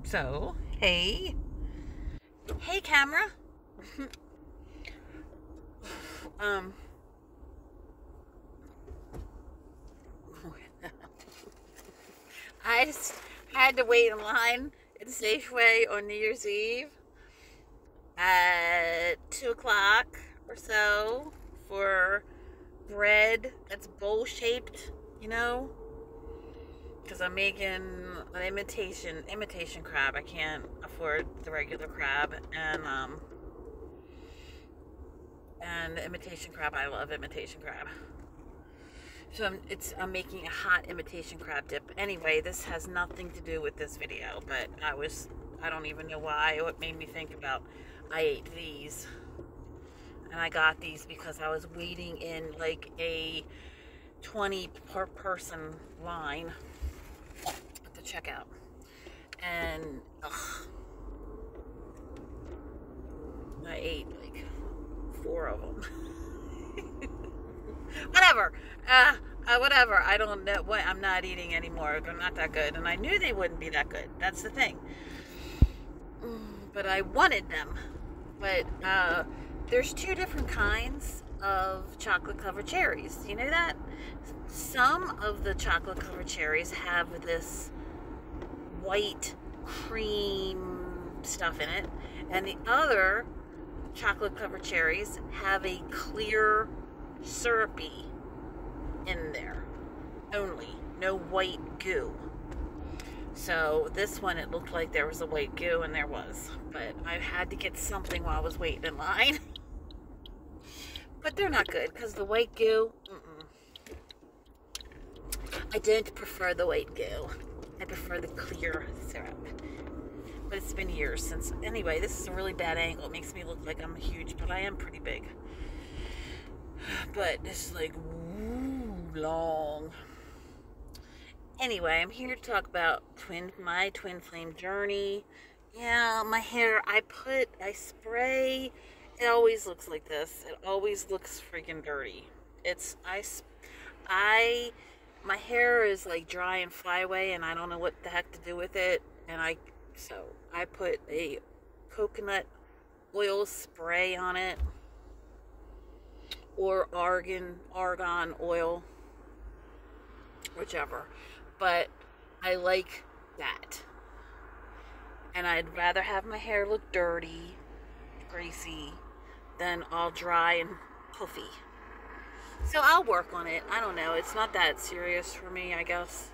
So, hey camera. I just had to wait in line at Safeway on New Year's Eve at 2 o'clock or so for bread that's bowl shaped, you know, because I'm making an imitation crab. I can't afford the regular crab, and imitation crab, I love imitation crab. So I'm making a hot imitation crab dip. Anyway, this has nothing to do with this video, but I don't even know why. What made me think about, I ate these. And I got these because I was waiting in like a 20 per person line at the checkout. And I ate like 4 of them. Whatever. I don't know what. I'm not eating anymore. They're not that good, and I knew they wouldn't be that good. That's the thing. But I wanted them. But there's 2 different kinds of chocolate covered cherries. You know that? Some of the chocolate covered cherries have this white cream stuff in it, and the other chocolate covered cherries have a clear syrupy in there only, no white goo. So this one, it looked like there was a white goo, and there was, but I had to get something while I was waiting in line. But they're not good because the white goo, I don't prefer the white goo. I prefer the clear syrup. But it's been years since. Anyway, this is a really bad angle. It makes me look like I'm huge, but I am pretty big. But this is like long. Anyway, I'm here to talk about my twin flame journey. Yeah, my hair, I spray. It always looks like this. It always looks freaking dirty. My hair is like dry and fly away, and I don't know what the heck to do with it. So I put a coconut oil spray on it, or argan oil, whichever. But I like that. And I'd rather have my hair look dirty, greasy, than all dry and puffy. So I'll work on it. I don't know. It's not that serious for me, I guess.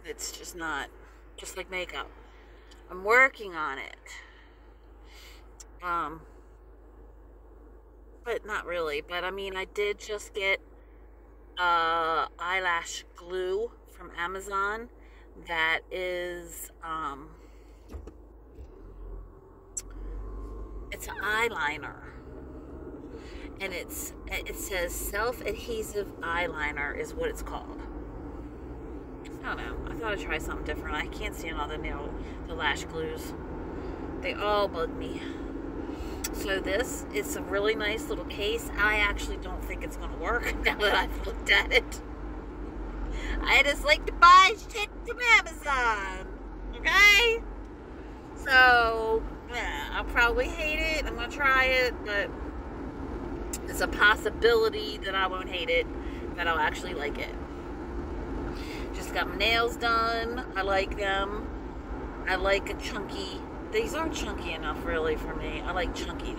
It's just not. Just like makeup. I'm working on it. But not really. But I mean, I did just get eyelash glue from Amazon that is it's an eyeliner, and it says self-adhesive eyeliner is what it's called. I don't know, I thought I'd try something different. I can't stand all the lash glues. They all bug me. So this is a really nice little case. I actually don't think it's going to work now that I've looked at it. I just like to buy shit from Amazon. Okay? So, yeah, I'll probably hate it. I'm going to try it, but there's a possibility that I won't hate it, that I'll actually like it. Just got my nails done. I like them. I like a chunky. These aren't chunky enough, really, for me. I like chunky.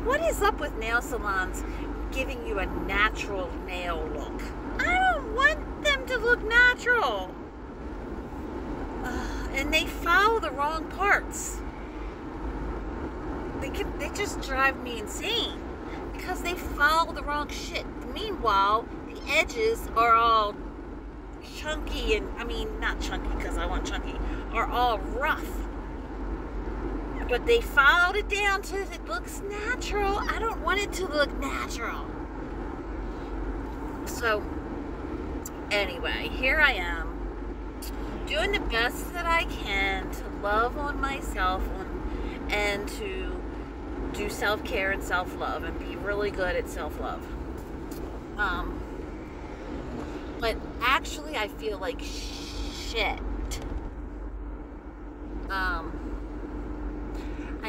What is up with nail salons giving you a natural nail look? I don't want them to look natural. And they follow the wrong parts. They just drive me insane because they follow the wrong shit. Meanwhile, the edges are all chunky, and I mean, not chunky because I want chunky, are all rough. But they followed it down to it looks natural. I don't want it to look natural. So, anyway, here I am doing the best that I can to love on myself and to do self-care and self-love and be really good at self-love. But actually, I feel like shit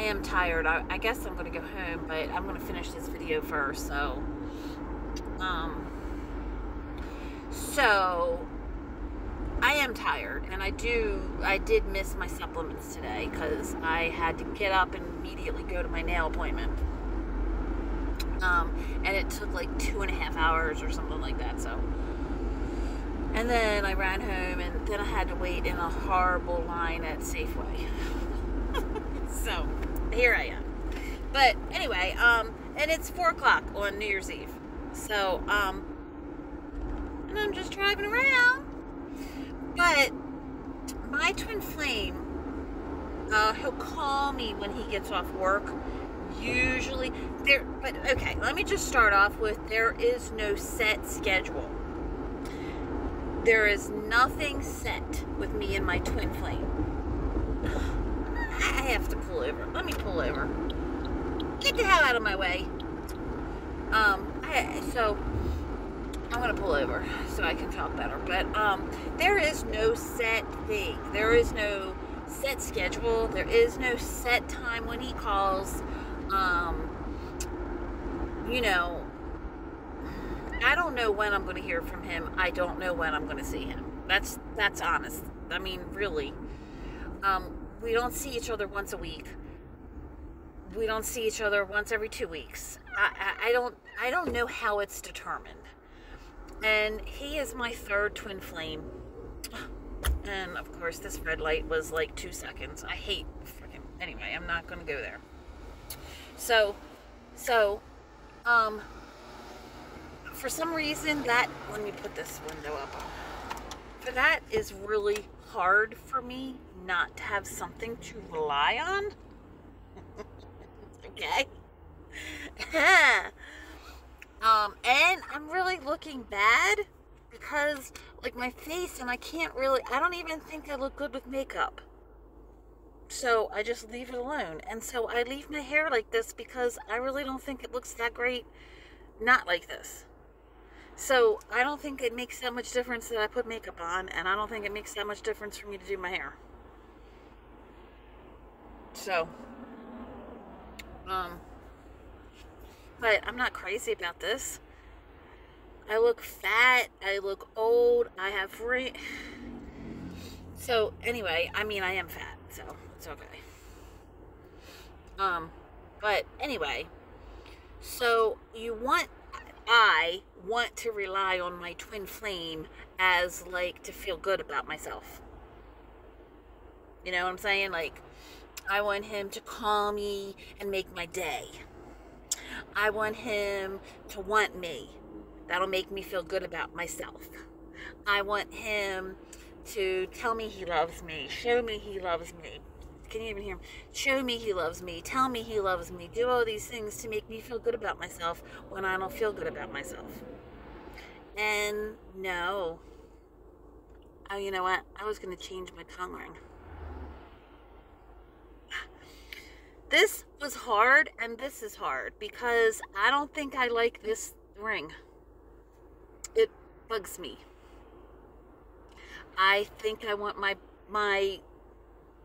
am tired. I guess I'm going to go home, but I'm going to finish this video first. So I am tired, and I did miss my supplements today because I had to get up and immediately go to my nail appointment. And it took like 2.5 hours or something like that. So, and then I ran home, and then I had to wait in a horrible line at Safeway. So here I am. But anyway, and it's 4 o'clock on New Year's Eve. So, and I'm just driving around. But my twin flame, he'll call me when he gets off work. Usually but okay, let me just start off with, there is no set schedule. There is nothing set with me and my twin flame. I have to pull over. Let me pull over. Get the hell out of my way. So I'm gonna pull over so I can talk better. But there is no set thing. There is no set schedule. There is no set time when he calls. You know, I don't know when I'm going to hear from him. I don't know when I'm going to see him. That's honest. I mean, really. We don't see each other once a week. We don't see each other once every 2 weeks. I don't know how it's determined. And he is my third twin flame. And of course, this red light was like 2 seconds. I hate freaking. Anyway, I'm not going to go there. So, for some reason let me put this window up. For that is really hard for me not to have something to rely on. Okay. And I'm really looking bad because like my face, and I don't even think I look good with makeup. So I just leave it alone. And so I leave my hair like this because I really don't think it looks that great not like this. So I don't think it makes that much difference that I put makeup on, and I don't think it makes that much difference for me to do my hair. So, but I'm not crazy about this. I look fat, I look old, I have so anyway, I mean, I am fat, so it's okay. But anyway, so I want to rely on my twin flame as like to feel good about myself. You know what I'm saying? Like, I want him to call me and make my day. I want him to want me. That'll make me feel good about myself. I want him to tell me he loves me, show me he loves me. Can you even hear him? Show me he loves me, tell me he loves me, do all these things to make me feel good about myself when I don't feel good about myself. And no. Oh, you know what? I was going to change my tongue ring. This was hard, and this is hard because I don't think I like this ring. It bugs me. I think I want my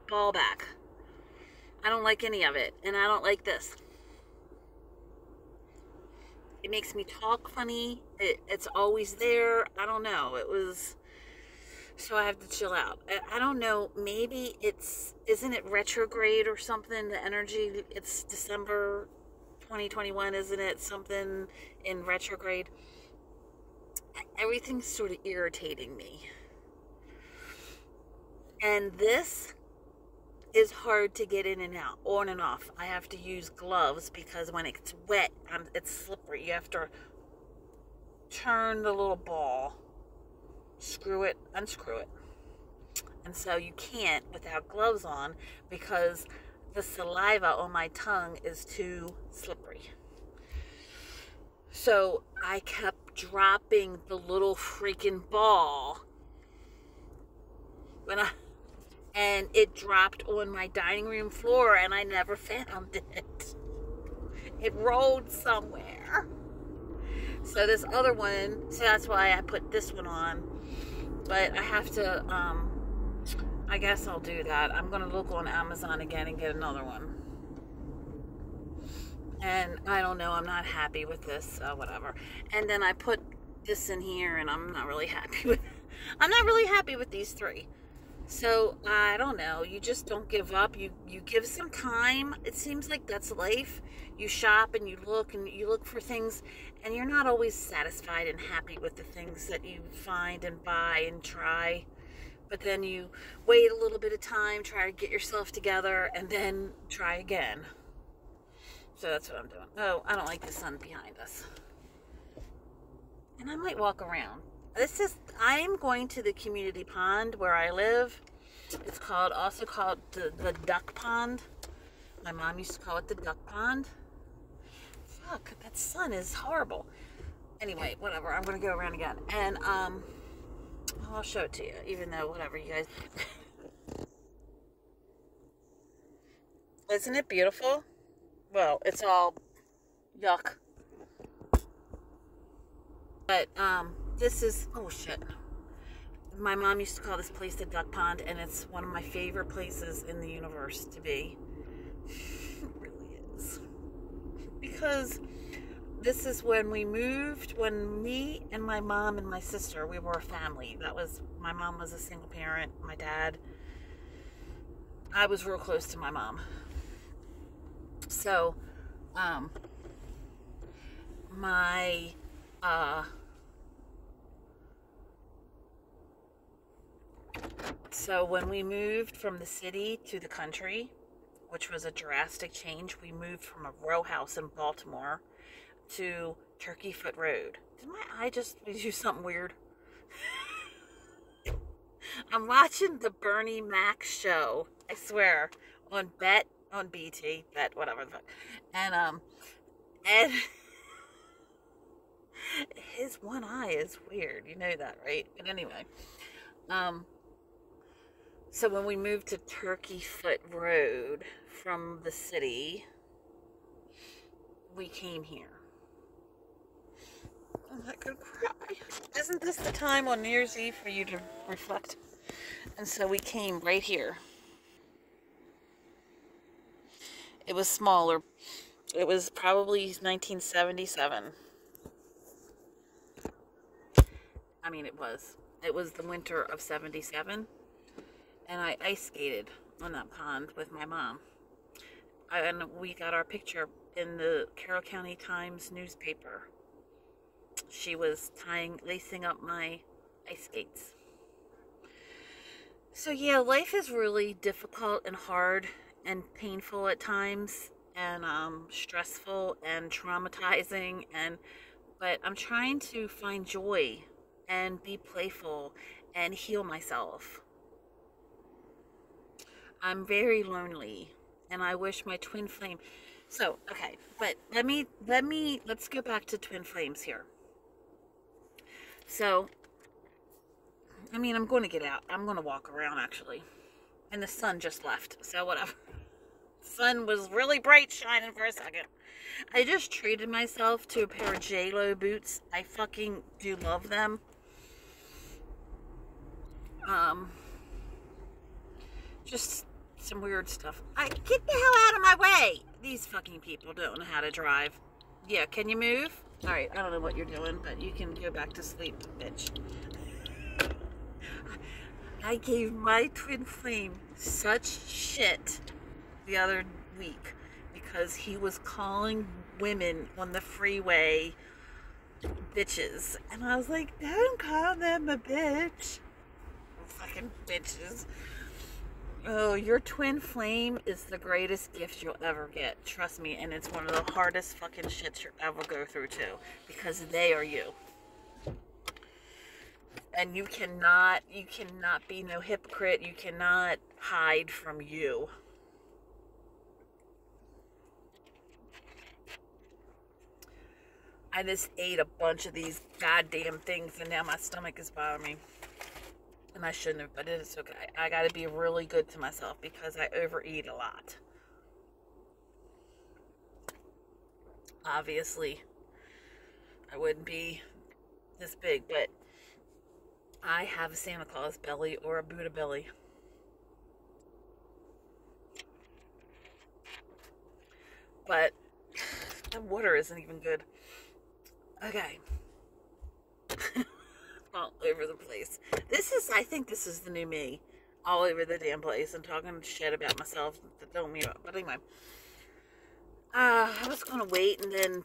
ball back. I don't like any of it, and I don't like this. It makes me talk funny. It's always there. I don't know. So I have to chill out. I don't know. Maybe isn't it retrograde or something? The energy, it's December 2021, isn't it? Something in retrograde. Everything's sort of irritating me. And this is hard to get in and out, on and off. I have to use gloves because when it's wet, it's slippery. You have to turn the little ball, screw it, unscrew it. And so you can't without gloves on because the saliva on my tongue is too slippery. So I kept dropping the little freaking ball and it dropped on my dining room floor, and I never found it. It rolled somewhere. So this other one, so that's why I put this one on. But I have to, I guess I'll do that. I'm going to look on Amazon again and get another one. And I don't know, I'm not happy with this, whatever. And then I put this in here, and I'm not really happy with, I'm not really happy with these three. So, I don't know, you just don't give up. You give some time. It seems like that's life. You shop and you look for things, and you're not always satisfied and happy with the things that you find and buy and try. But then you wait a little bit of time, try to get yourself together, and then try again. So that's what I'm doing. Oh, I don't like the sun behind us. And I might walk around. I'm going to the community pond where I live. It's also called the duck pond. My mom used to call it the duck pond. Fuck, that sun is horrible. Anyway, whatever. I'm going to go around again. And, I'll show it to you, even though, whatever, you guys. Isn't it beautiful? Well, it's all yuck. But, this is, oh shit. My mom used to call this place the duck pond, and it's one of my favorite places in the universe to be. It really is. Because this is when we moved, when me and my mom and my sister, we were a family. My mom was a single parent, my dad. I was real close to my mom. So, so when we moved from the city to the country, which was a drastic change, we moved from a row house in Baltimore to Turkey Foot Road. Did my eye just do something weird? I'm watching the Bernie Mac show, I swear, on BT, whatever the fuck. And his one eye is weird. You know that, right? But anyway, so when we moved to Turkey Foot Road from the city, we came here. I'm not gonna cry. Isn't this the time on New Year's Eve for you to reflect? And so we came right here. It was smaller. It was probably 1977. I mean, it was. It was the winter of 77. And I ice skated on that pond with my mom. And we got our picture in the Carroll County Times newspaper. She was lacing up my ice skates. So yeah, life is really difficult and hard and painful at times, and stressful and traumatizing, but I'm trying to find joy and be playful and heal myself. I'm very lonely, and I wish my twin flame. So, okay, but let's go back to twin flames here. So, I mean, I'm going to get out. I'm going to walk around, actually. And the sun just left, so whatever. The sun was really bright, shining for a second. I just treated myself to a pair of J-Lo boots. I fucking do love them. Just some weird stuff. Get the hell out of my way! These fucking people don't know how to drive. Yeah, can you move? Alright, I don't know what you're doing, but you can go back to sleep, bitch. I gave my twin flame such shit the other week because he was calling women on the freeway bitches. And I was like, don't call them a bitch. Fucking bitches. Oh, your twin flame is the greatest gift you'll ever get. Trust me, and it's one of the hardest fucking shits you'll ever go through too. Because they are you. And you cannot be no hypocrite. You cannot hide from you. I just ate a bunch of these goddamn things, and now my stomach is bothering me. And I shouldn't have, but it is okay. I gotta be really good to myself because I overeat a lot. Obviously, I wouldn't be this big, but I have a Santa Claus belly or a Buddha belly. But The water isn't even good. Okay. All over the place. I think this is the new me. All over the damn place and talking shit about myself that don't mean it. But anyway. I was going to wait and then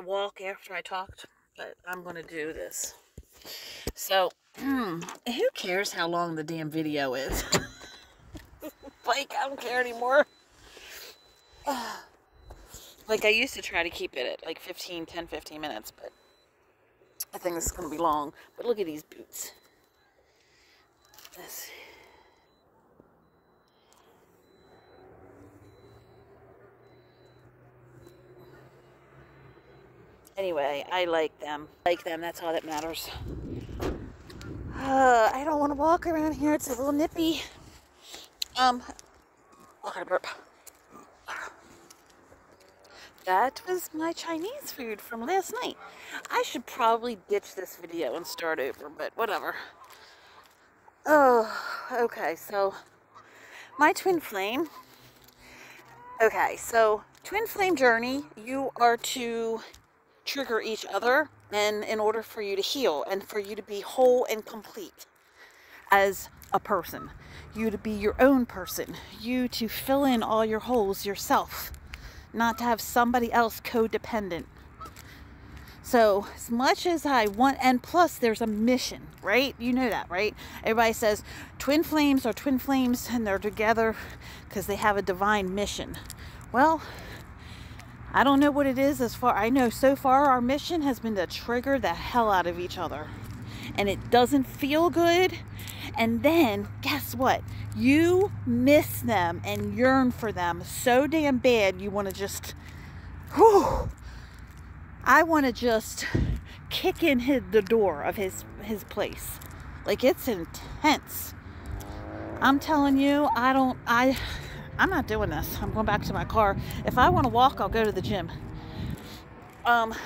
walk after I talked. But I'm going to do this. So, who cares how long the damn video is? Like, I don't care anymore. Like, I used to try to keep it at like 10, 15 minutes, but I think this is going to be long. But look at these boots. Let's see. Anyway, I like them. That's all that matters. I don't want to walk around here. It's a little nippy. Burp. That was my Chinese food from last night. I should probably ditch this video and start over, but whatever. Oh, okay, so my twin flame. Okay, so twin flame journey, you are to trigger each other and in order for you to heal and for you to be whole and complete as a person. You to be your own person. You to fill in all your holes yourself. Not to have somebody else codependent. So as much as I want, and plus there's a mission, right? You know that, right? Everybody says twin flames are twin flames and they're together because they have a divine mission. Well, I don't know what it is as far I know. So far our mission has been to trigger the hell out of each other. And it doesn't feel good. And then guess what? You miss them and yearn for them so damn bad you want to just, whew, I want to just kick in the door of his place. Like, it's intense. I'm telling you, I'm not doing this. I'm going back to my car. If I want to walk, I'll go to the gym. Because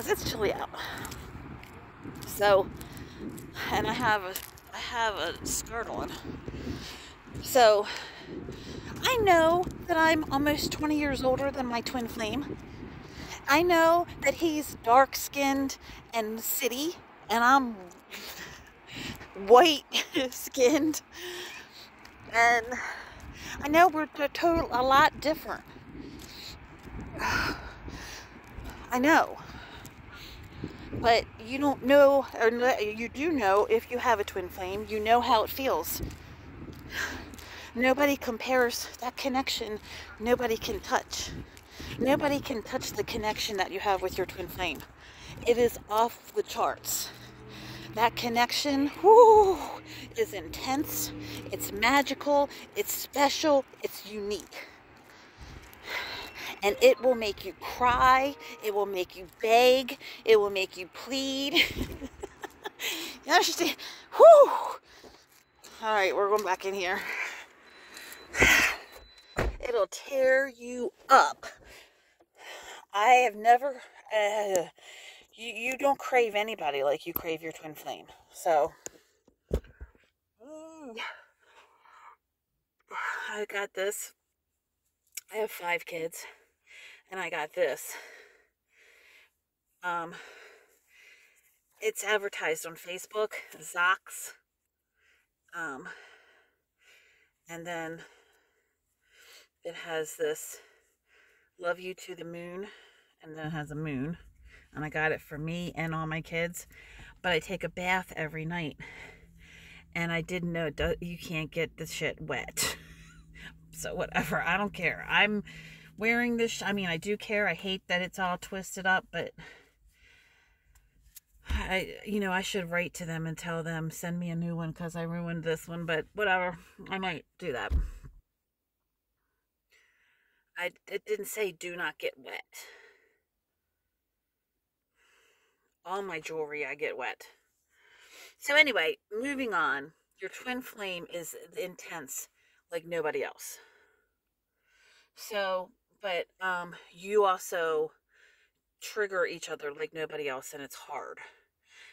it's chilly out. So, and I have a skirt on. So, I know that I'm almost 20 years older than my twin flame. I know that he's dark-skinned and city, and I'm white-skinned. And I know we're a lot different. I know. But you don't know, or you do know if you have a twin flame, you know how it feels. Nobody compares that connection. Nobody can touch. Nobody can touch the connection that you have with your twin flame. It is off the charts. That connection, whoo, is intense. It's magical. It's special. It's unique. And it will make you cry. It will make you beg. It will make you plead. You understand? Whew. All right, we're going back in here. It'll tear you up. I have never, you don't crave anybody like you crave your twin flame. So, I got this. I have 5 kids. And I got this. It's advertised on Facebook, Zox. And then it has this love you to the moon, and then it has a moon. And I got it for me and all my kids. But I take a bath every night. And I didn't know you can't get the shit wet. So whatever, I don't care. I'm wearing this, I mean, I do care. I hate that it's all twisted up, but I should write to them and tell them, send me a new one because I ruined this one, but whatever. I might do that. It didn't say do not get wet. All my jewelry, I get wet. So anyway, moving on. Your twin flame is intense like nobody else. So, but you also trigger each other like nobody else, and it's hard.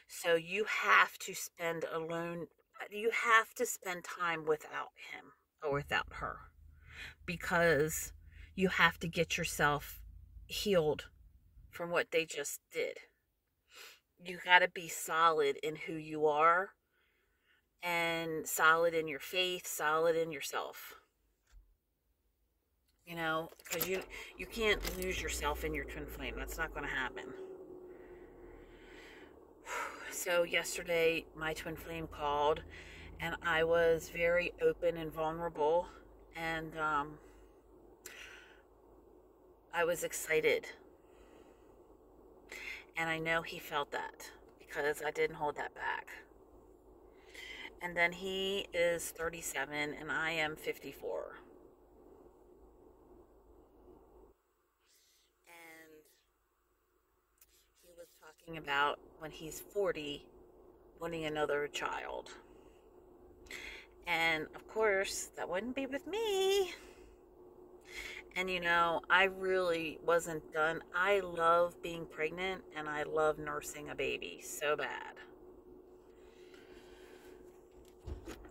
So you have to spend alone. You have to spend time without him or without her, because you have to get yourself healed from what they just did. You got to be solid in who you are and solid in your faith, solid in yourself. You know, because you can't lose yourself in your twin flame. That's not going to happen. So yesterday, my twin flame called, and I was very open and vulnerable, and I was excited. And I know he felt that because I didn't hold that back. And then he is 37 and I am 54. And he was talking about when he's 40 wanting another child. And of course, that wouldn't be with me. And you know, I really wasn't done. I love being pregnant and I love nursing a baby so bad.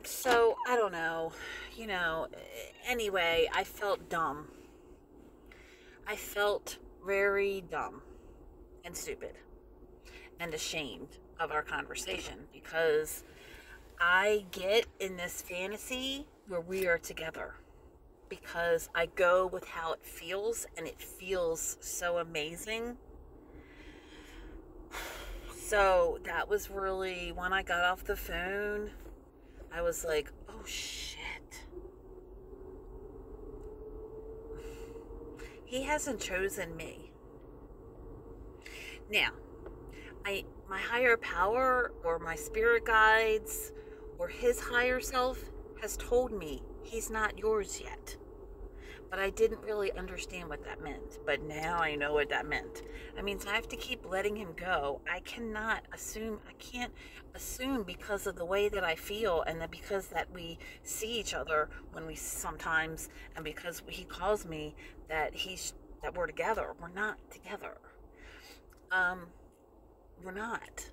So, I don't know. You know, anyway, I felt dumb. I felt very dumb and stupid and ashamed of our conversation because I get in this fantasy where we are together because I go with how it feels and it feels so amazing. So that was really, when I got off the phone, I was like, oh shit. He hasn't chosen me. Now, my higher power or my spirit guides or his higher self has told me he's not yours yet. But I didn't really understand what that meant. But now I know what that meant. That means I have to keep letting him go. I can't assume because of the way that I feel and that because that we see each other when we sometimes, and because he calls me that we're together. We're not together. We're not.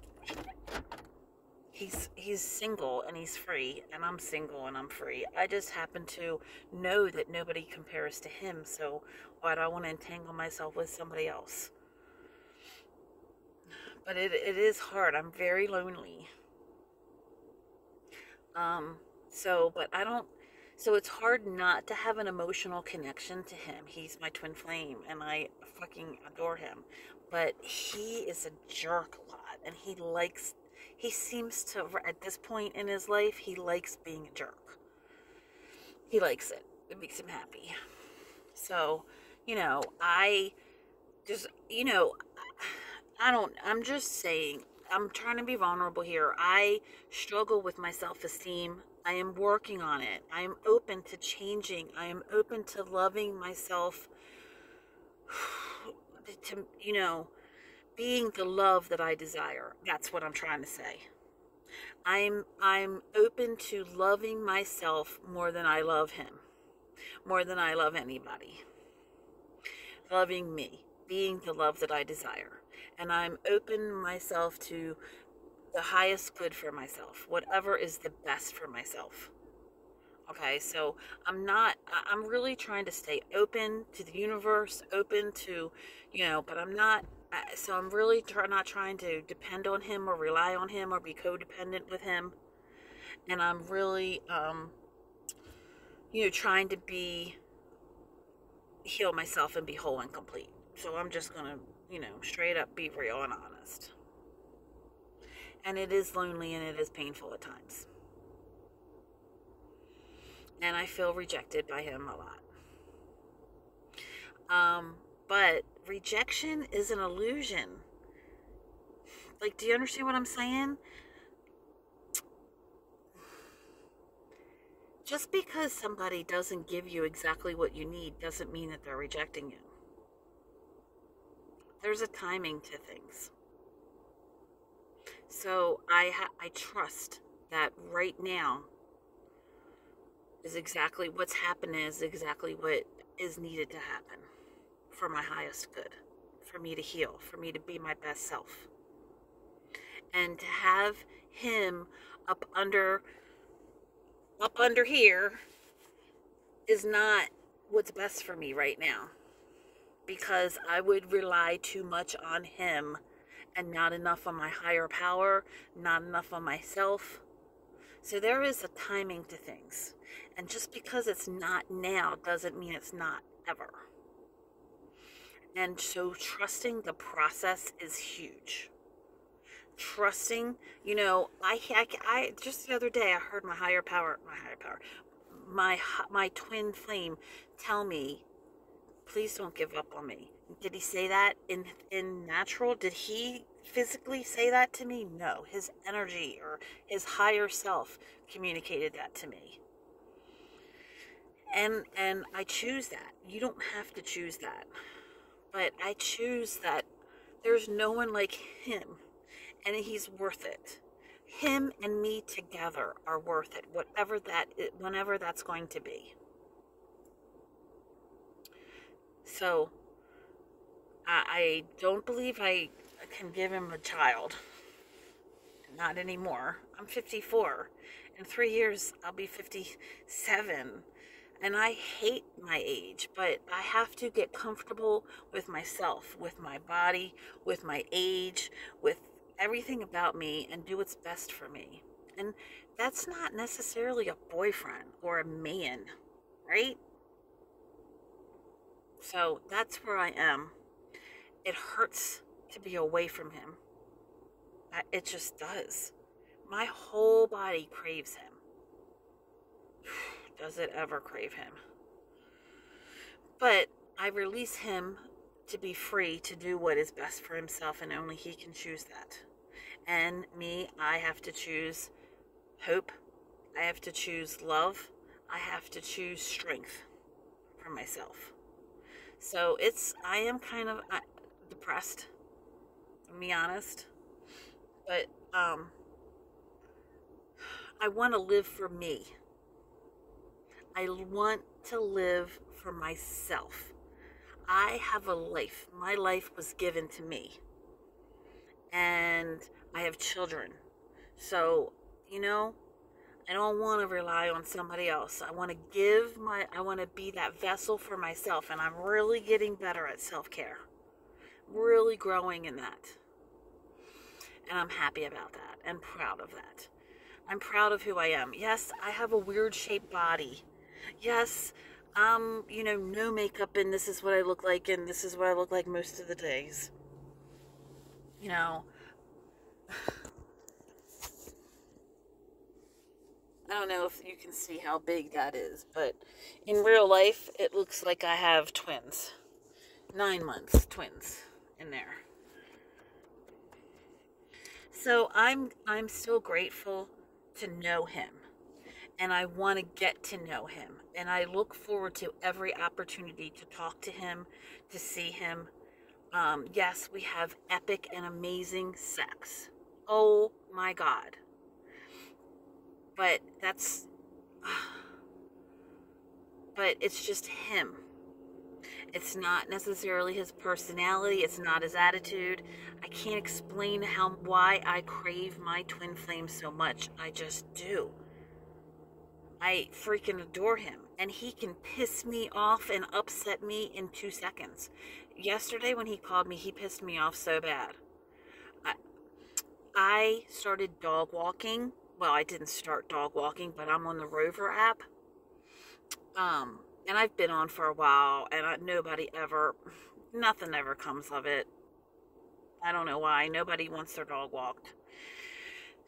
He's single and he's free, and I'm single and I'm free. I just happen to know that nobody compares to him, so why do I want to entangle myself with somebody else? But it is hard. I'm very lonely. So it's hard not to have an emotional connection to him. He's my twin flame and I fucking adore him. But he is a jerk a lot, and he seems to, at this point in his life, he likes being a jerk. He likes it. It makes him happy. So, I just, I'm just saying, I'm trying to be vulnerable here. I struggle with my self-esteem. I am working on it. I am open to changing. I am open to loving myself, to, being the love that I desire. That's what I'm trying to say. I'm open to loving myself more than I love him, more than I love anybody. Loving me, being the love that I desire. And I'm open myself to the highest good for myself, whatever is the best for myself. Okay, so I'm really trying to stay open to the universe, open to, but I'm not, so I'm really not trying to depend on him or rely on him or be codependent with him. And I'm really, trying to heal myself and be whole and complete. So I'm just going to, straight up be real and honest. And it is lonely and it is painful at times. And I feel rejected by him a lot. But rejection is an illusion. Like, do you understand what I'm saying? Just because somebody doesn't give you exactly what you need doesn't mean that they're rejecting you. There's a timing to things. So I trust that right now is exactly what's happening, is exactly what is needed to happen for my highest good, for me to heal, for me to be my best self. And to have him up under here is not what's best for me right now, because I would rely too much on him and not enough on my higher power, not enough on myself. So there is a timing to things. And just because it's not now doesn't mean it's not ever. And so trusting the process is huge. Trusting, I just the other day I heard my twin flame tell me, please don't give up on me. Did he say that in natural? Did he physically say that to me? No. His energy or his higher self communicated that to me. And I choose that. You don't have to choose that. But I choose that there's no one like him, and he's worth it. Him and me together are worth it, whenever that's going to be. So I don't believe I can give him a child. Not anymore. I'm 54. In 3 years, I'll be 57. And I hate my age, but I have to get comfortable with myself, with my body, with my age, with everything about me, and do what's best for me. And that's not necessarily a boyfriend or a man, right? So that's where I am. It hurts to be away from him. It just does. My whole body craves him. Does it ever crave him? But I release him to be free to do what is best for himself, and only he can choose that. And me, I have to choose hope. I have to choose love. I have to choose strength for myself. So I am kind of depressed, to be honest. But I want to live for me. I want to live for myself. I have a life. My life was given to me. And I have children. So, I don't want to rely on somebody else. I want to be that vessel for myself. And I'm really getting better at self-care. Really growing in that. And I'm happy about that and proud of that. I'm proud of who I am. Yes, I have a weird shaped body. Yes, no makeup, and this is what I look like, and this is what I look like most of the days. I don't know if you can see how big that is, but in real life, it looks like I have twins. 9 months twins in there. So I'm still grateful to know him, and I want to get to know him, and I look forward to every opportunity to talk to him, to see him. Yes, we have epic and amazing sex. Oh my God. But it's just him. It's not necessarily his personality. It's not his attitude. I can't explain why I crave my twin flame so much. I just do. I freaking adore him. And he can piss me off and upset me in 2 seconds. Yesterday when he called me, he pissed me off so bad. I started dog walking. Well, I didn't start dog walking, but I'm on the Rover app. And I've been on for a while, and nothing ever comes of it. I don't know why. Nobody wants their dog walked.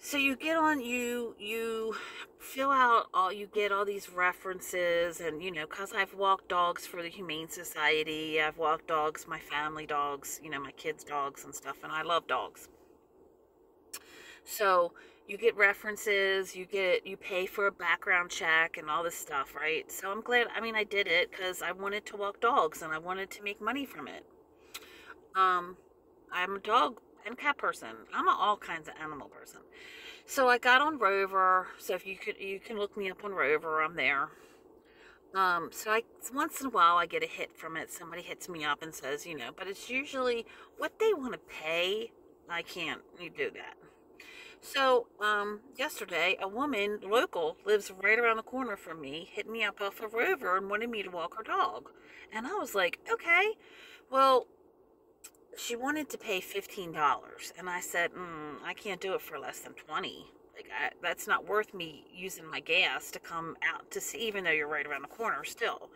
So you get on, you fill out you get all these references, and because I've walked dogs for the Humane Society, I've walked dogs, my family dogs, my kids' dogs and stuff, and I love dogs. So you get references, you pay for a background check and all this stuff, right? So I'm glad, I did it because I wanted to walk dogs and I wanted to make money from it. I'm a dog and cat person. I'm an all kinds of animal person. So I got on Rover. So if you can look me up on Rover, I'm there. So once in a while I get a hit from it. Somebody hits me up and says, but it's usually what they want to pay. I can't do that. So, yesterday, a woman, local, lives right around the corner from me, hit me up off of Rover and wanted me to walk her dog. And I was like, okay. Well, she wanted to pay $15. And I said, I can't do it for less than 20. Like, that's not worth me using my gas to come out to see, even though you're right around the corner still.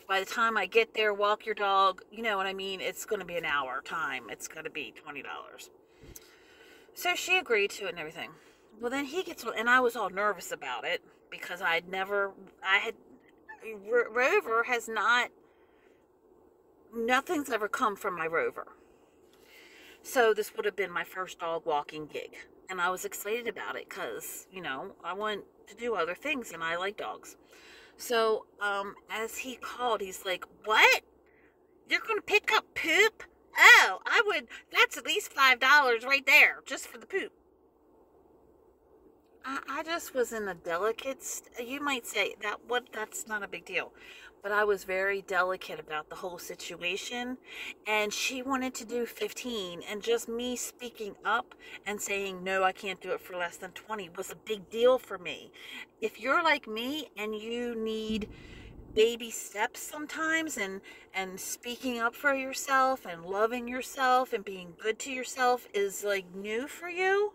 By the time I get there, walk your dog, you know what I mean? It's going to be an hour time. It's going to be $20. So she agreed to it and everything. Well, then he gets, and I was all nervous about it because Rover has not, nothing's ever come from my Rover. So this would have been my first dog walking gig. And I was excited about it because, you know, I want to do other things and I like dogs. So, as he called, he's like, what? You're going to pick up poop? Oh, that's at least $5 right there, just for the poop. I just was in a delicate, you might say, that's not a big deal. But I was very delicate about the whole situation. And she wanted to do 15. And just me speaking up and saying, no, I can't do it for less than 20 was a big deal for me. If you're like me and you need baby steps sometimes and speaking up for yourself and loving yourself and being good to yourself is like new for you,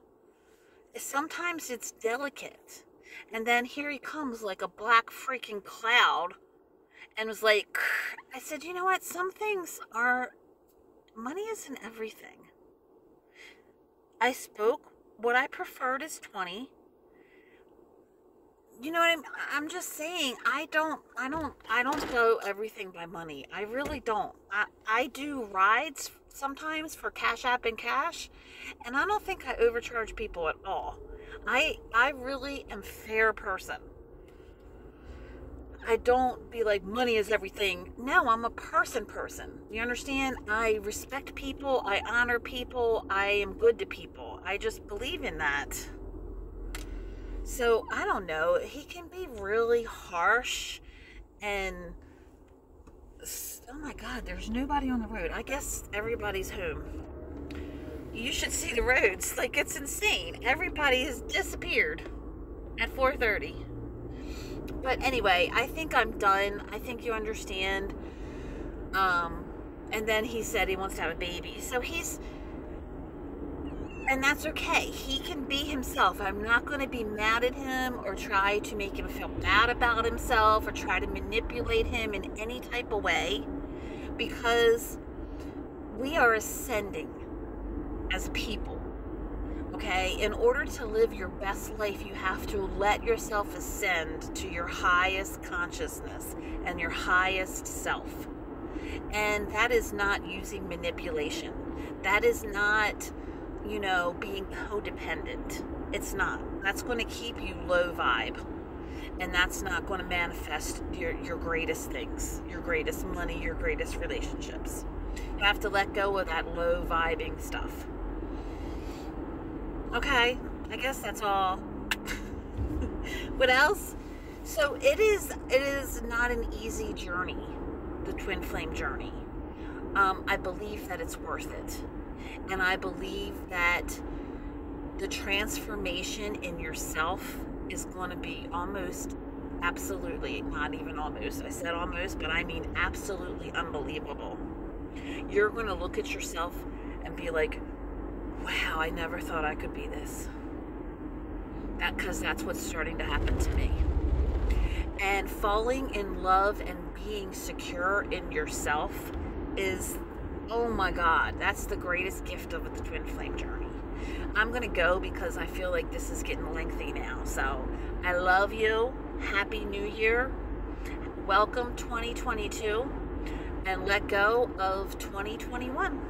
sometimes it's delicate. And then here he comes like a black freaking cloud and was like, I said, you know what, some things are, money isn't everything. I spoke, what I preferred is 20. You know what I mean? I'm just saying, I don't go everything by money. I really don't. I do rides sometimes for Cash App and Cash, and I don't think I overcharge people at all. I really am a fair person. I don't be like, money is everything. No, I'm a person. You understand? I respect people. I honor people. I am good to people. I just believe in that. So, I don't know. He can be really harsh and, oh my God, there's nobody on the road. I guess everybody's home. You should see the roads. Like, it's insane. Everybody has disappeared at 4:30. But anyway, I think I'm done. I think you understand. And then he said he wants to have a baby. So and that's okay. He can be himself. I'm not going to be mad at him or try to make him feel bad about himself or try to manipulate him in any type of way, because we are ascending as people. Okay? In order to live your best life, you have to let yourself ascend to your highest consciousness and your highest self. And that is not using manipulation. That is not, you know, being codependent. It's not. That's going to keep you low vibe. And that's not going to manifest your greatest things, your greatest money, your greatest relationships. You have to let go of that low vibing stuff. Okay, I guess that's all. What else? So it is not an easy journey, the twin flame journey. I believe that it's worth it. And I believe that the transformation in yourself is going to be almost, absolutely, not even almost, I said almost, but I mean absolutely unbelievable. You're going to look at yourself and be like, wow, I never thought I could be this. Because that's what's starting to happen to me. And falling in love and being secure in yourself is, oh my God, that's the greatest gift of the twin flame journey. I'm going to go because I feel like this is getting lengthy now. So I love you. Happy New Year. Welcome 2022. And let go of 2021.